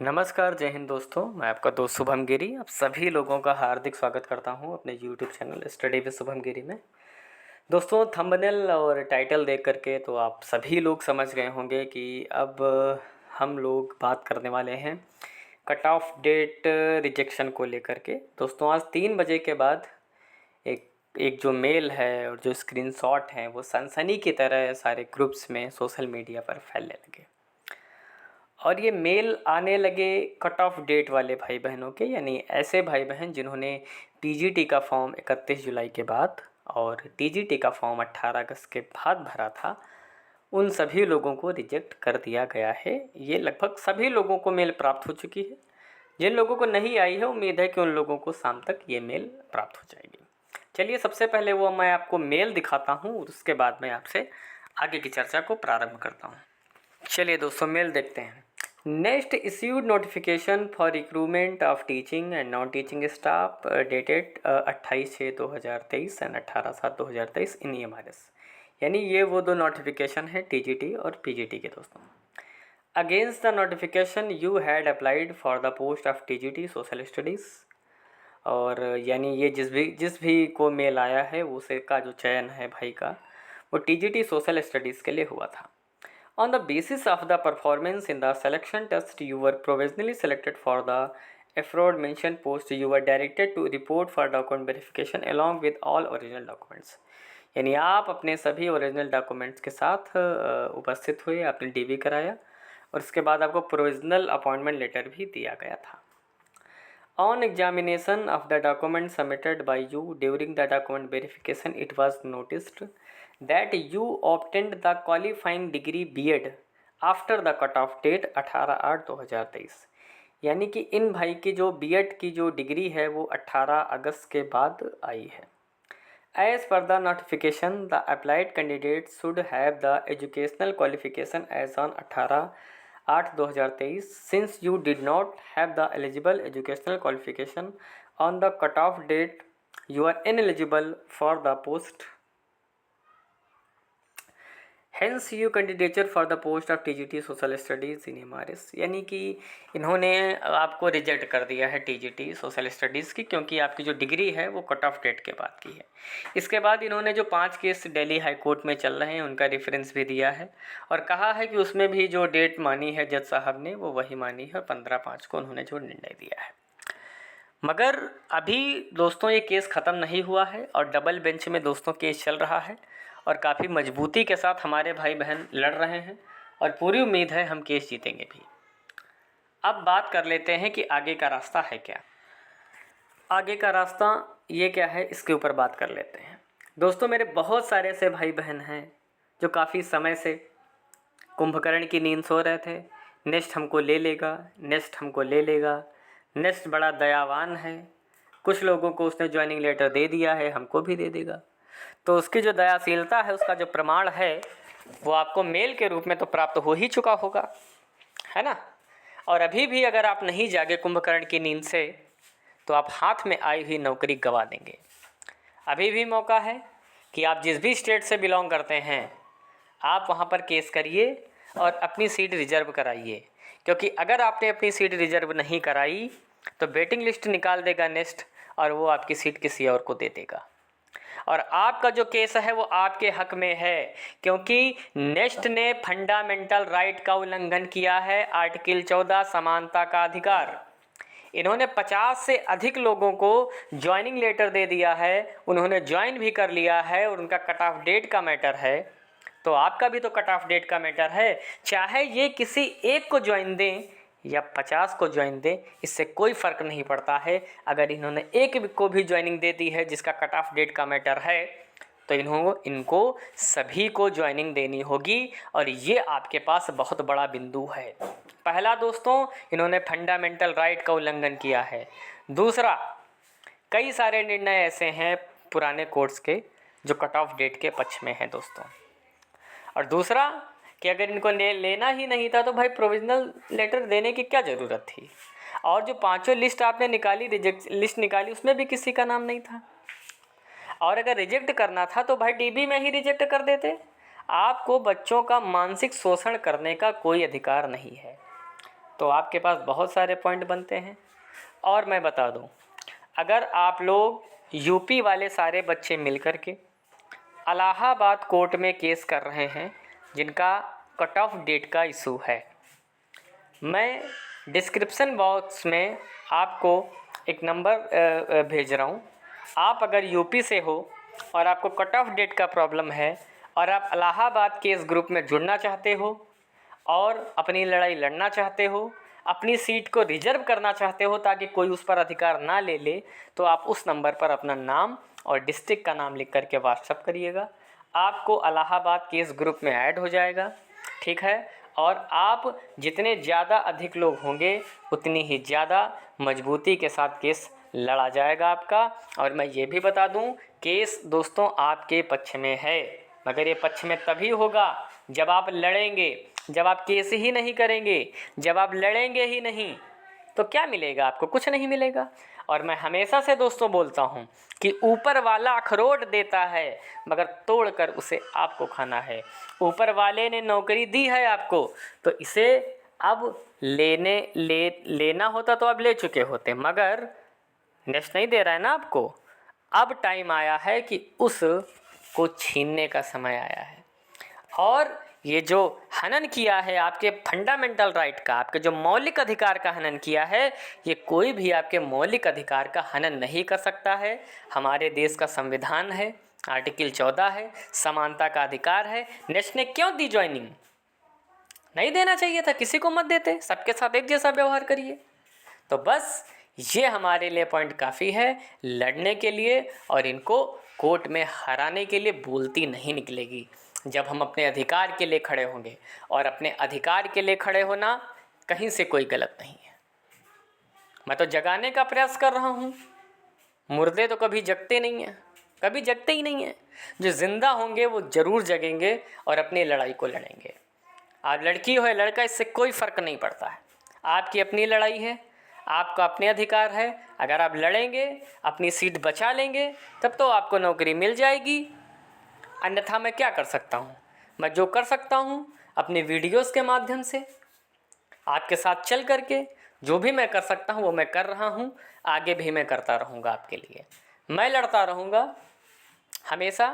नमस्कार, जय हिंद दोस्तों। मैं आपका दोस्त शुभम गिरी आप सभी लोगों का हार्दिक स्वागत करता हूं अपने YouTube channel study with Shubham Giri में। दोस्तों, थंबनेल और टाइटल देख करके तो आप सभी लोग समझ गए होंगे कि अब हम लोग बात करने वाले हैं कट ऑफ डेट रिजेक्शन को लेकर के। दोस्तों, आज 3 बजे के बाद एक एक जो मेल है और जो स्क्रीनशॉट हैं वो सनसनी की तरह सारे ग्रुप्स में सोशल मीडिया पर फैलने लगे और ये मेल आने लगे कट ऑफ डेट वाले भाई बहनों के, यानी ऐसे भाई बहन जिन्होंने पीजीटी का फॉर्म 31 जुलाई के बाद और टीजीटी का फॉर्म 18 अगस्त के बाद भरा था। उन सभी लोगों को रिजेक्ट कर दिया गया है। ये लगभग सभी लोगों को मेल प्राप्त हो चुकी है। जिन लोगों को नहीं आई है, उम्मीद है कि उन लोगों को शाम तक ये मेल प्राप्त हो जाएगी। चलिए, सबसे पहले वो मैं आपको मेल दिखाता हूँ और उसके बाद मैं आपसे आगे की चर्चा को प्रारंभ करता हूँ। चलिए दोस्तों, मेल देखते हैं। Next issued notification for recruitment of teaching and non teaching staff dated 28/6/2023 and 18/7/2023 in EMRS। यानी ये वो दो नोटिफिकेशन है टीजीटी और पीजीटी के। दोस्तों, against the notification you had applied for the post of TGT social studies. और यानी ये जिस भी को मेल आया है उसे का जो चयन है भाई का, वो टीजीटी सोशल स्टडीज़ के लिए हुआ था। On the basis of the performance in the selection test, you were provisionally selected for the aforementioned post. You were directed to report for document verification along with all original documents. यानी आप अपने सभी original documents के साथ उपस्थित हुए, आपने DV कराया और उसके बाद आपको प्रोविजनल अपॉइंटमेंट लेटर भी दिया गया था। On examination of the document submitted by you during the document verification, it was noticed that you obtained the qualifying degree B.Ed after the cut-off date 18/8/2023। यानी कि इन भाई की जो B.Ed की जो डिग्री है वो 18 अगस्त के बाद आई है। As per the notification, the applied candidate should have the educational qualification as on 18/8/2023. Since you did not have the eligible educational qualification on the cut-off date, you are ineligible for the post. Hence you candidature for the post of TGT social studies in EMRS। यानी कि इन्होंने आपको reject कर दिया है TGT social studies की, क्योंकि आपकी जो डिग्री है वो कट ऑफ डेट के बाद की है। इसके बाद इन्होंने जो 5 केस दिल्ली हाई कोर्ट में चल रहे हैं उनका रेफरेंस भी दिया है और कहा है कि उसमें भी जो डेट मानी है जज साहब ने वो वही मानी है, 15/5 को उन्होंने जो निर्णय दिया है। मगर अभी दोस्तों ये केस ख़त्म नहीं हुआ है और डबल बेंच में दोस्तों केस चल रहा है और काफ़ी मजबूती के साथ हमारे भाई बहन लड़ रहे हैं और पूरी उम्मीद है हम केस जीतेंगे भी। अब बात कर लेते हैं कि आगे का रास्ता है क्या। आगे का रास्ता ये क्या है, इसके ऊपर बात कर लेते हैं। दोस्तों, मेरे बहुत सारे ऐसे भाई बहन हैं जो काफ़ी समय से कुंभकर्ण की नींद सो रहे थे। नेक्स्ट हमको ले लेगा, नेक्स्ट हमको ले लेगा, नेक्स्ट बड़ा दयावान है, कुछ लोगों को उसने ज्वाइनिंग लेटर दे दिया है, हमको भी दे देगा। तो उसकी जो दयाशीलता है उसका जो प्रमाण है वो आपको मेल के रूप में तो प्राप्त हो ही चुका होगा, है ना। और अभी भी अगर आप नहीं जागे कुंभकर्ण की नींद से तो आप हाथ में आई हुई नौकरी गंवा देंगे। अभी भी मौका है कि आप जिस भी स्टेट से बिलोंग करते हैं आप वहाँ पर केस करिए और अपनी सीट रिजर्व कराइए, क्योंकि अगर आपने अपनी सीट रिजर्व नहीं कराई तो वेटिंग लिस्ट निकाल देगा नेक्स्ट और वो आपकी सीट किसी और को दे देगा। और आपका जो केस है वो आपके हक में है, क्योंकि नेक्स्ट ने फंडामेंटल राइट का उल्लंघन किया है, आर्टिकल 14 समानता का अधिकार। इन्होंने 50 से अधिक लोगों को ज्वाइनिंग लेटर दे दिया है, उन्होंने ज्वाइन भी कर लिया है और उनका कट ऑफ डेट का मैटर है। तो आपका भी तो कट ऑफ डेट का मैटर है। चाहे ये किसी एक को ज्वाइन दें या 50 को ज्वाइन दें, इससे कोई फ़र्क नहीं पड़ता है। अगर इन्होंने एक को भी ज्वाइनिंग दे दी है जिसका कट ऑफ डेट का मैटर है तो इनको सभी को ज्वाइनिंग देनी होगी और ये आपके पास बहुत बड़ा बिंदु है। पहला दोस्तों, इन्होंने फंडामेंटल राइट का उल्लंघन किया है। दूसरा, कई सारे निर्णय ऐसे हैं पुराने कोर्ट्स के जो कट ऑफ डेट के पक्ष में हैं दोस्तों। और दूसरा कि अगर इनको लेना ही नहीं था तो भाई प्रोविजनल लेटर देने की क्या ज़रूरत थी। और जो 5 लिस्ट आपने निकाली, रिजेक्ट लिस्ट निकाली, उसमें भी किसी का नाम नहीं था। और अगर रिजेक्ट करना था तो भाई डीबी में ही रिजेक्ट कर देते। आपको बच्चों का मानसिक शोषण करने का कोई अधिकार नहीं है। तो आपके पास बहुत सारे पॉइंट बनते हैं। और मैं बता दूं, अगर आप लोग यूपी वाले सारे बच्चे मिल कर के इलाहाबाद कोर्ट में केस कर रहे हैं जिनका कट ऑफ डेट का इशू है, मैं डिस्क्रिप्शन बॉक्स में आपको एक नंबर भेज रहा हूँ। आप अगर यूपी से हो और आपको कट ऑफ डेट का प्रॉब्लम है और आप इलाहाबाद केस ग्रुप में जुड़ना चाहते हो और अपनी लड़ाई लड़ना चाहते हो, अपनी सीट को रिजर्व करना चाहते हो ताकि कोई उस पर अधिकार ना ले ले, तो आप उस नंबर पर अपना नाम और डिस्ट्रिक्ट का नाम लिख करके व्हाट्सअप करिएगा। आपको इलाहाबाद केस ग्रुप में ऐड हो जाएगा, ठीक है। और आप जितने ज़्यादा अधिक लोग होंगे उतनी ही ज़्यादा मजबूती के साथ केस लड़ा जाएगा आपका। और मैं ये भी बता दूं, केस दोस्तों आपके पक्ष में है, मगर ये पक्ष में तभी होगा जब आप लड़ेंगे। जब आप केस ही नहीं करेंगे, जब आप लड़ेंगे ही नहीं, तो क्या मिलेगा आपको? कुछ नहीं मिलेगा। और मैं हमेशा से दोस्तों बोलता हूँ कि ऊपर वाला अखरोट देता है मगर तोड़ कर उसे आपको खाना है। ऊपर वाले ने नौकरी दी है आपको, तो इसे अब लेना होता तो अब ले चुके होते, मगर नेक्स्ट नहीं दे रहा है ना आपको। अब टाइम आया है कि उसको छीनने का समय आया है। और ये जो हनन किया है आपके फंडामेंटल राइट का, आपके जो मौलिक अधिकार का हनन किया है, ये कोई भी आपके मौलिक अधिकार का हनन नहीं कर सकता है। हमारे देश का संविधान है, आर्टिकल 14 है, समानता का अधिकार है। नेक्स्ट ने क्यों दी ज्वाइनिंग? नहीं देना चाहिए था, किसी को मत देते, सबके साथ एक जैसा व्यवहार करिए। तो बस ये हमारे लिए पॉइंट काफ़ी है लड़ने के लिए, और इनको कोर्ट में हराने के लिए बोलती नहीं निकलेगी। जब हम अपने अधिकार के लिए खड़े होंगे, और अपने अधिकार के लिए खड़े होना कहीं से कोई गलत नहीं है। मैं तो जगाने का प्रयास कर रहा हूँ, मुर्दे तो कभी जगते नहीं हैं, कभी जगते ही नहीं हैं। जो जिंदा होंगे वो ज़रूर जगेंगे और अपनी लड़ाई को लड़ेंगे। आप लड़की हो या लड़का, इससे कोई फ़र्क नहीं पड़ता है। आपकी अपनी लड़ाई है, आपका अपने अधिकार है। अगर आप लड़ेंगे, अपनी सीट बचा लेंगे, तब तो आपको नौकरी मिल जाएगी। अन्यथा मैं क्या कर सकता हूँ? मैं जो कर सकता हूँ अपने वीडियोस के माध्यम से आपके साथ चल करके जो भी मैं कर सकता हूँ वो मैं कर रहा हूँ। आगे भी मैं करता रहूँगा आपके लिए, मैं लड़ता रहूँगा हमेशा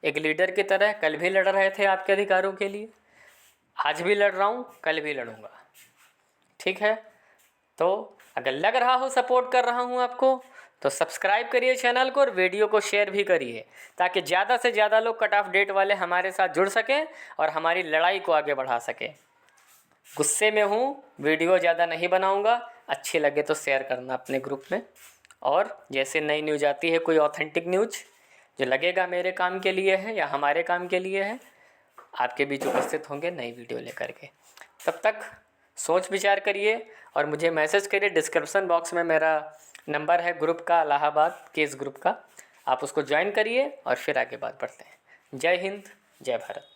एक लीडर की तरह। कल भी लड़ रहे थे आपके अधिकारों के लिए, आज भी लड़ रहा हूँ, कल भी लड़ूँगा, ठीक है। तो अगर लग रहा हो सपोर्ट कर रहा हूँ आपको, तो सब्सक्राइब करिए चैनल को और वीडियो को शेयर भी करिए, ताकि ज़्यादा से ज़्यादा लोग कट ऑफ डेट वाले हमारे साथ जुड़ सकें और हमारी लड़ाई को आगे बढ़ा सकें। गुस्से में हूँ, वीडियो ज़्यादा नहीं बनाऊँगा, अच्छी लगे तो शेयर करना अपने ग्रुप में। और जैसे नई न्यूज़ आती है, कोई ऑथेंटिक न्यूज़ जो लगेगा मेरे काम के लिए है या हमारे काम के लिए है, आपके बीच उपस्थित होंगे नई वीडियो लेकर के। तब तक सोच विचार करिए और मुझे मैसेज करिए। डिस्क्रिप्शन बॉक्स में मेरा नंबर है ग्रुप का, इलाहाबाद केस ग्रुप का, आप उसको ज्वाइन करिए और फिर आगे बात बढ़ते हैं। जय हिंद, जय भारत।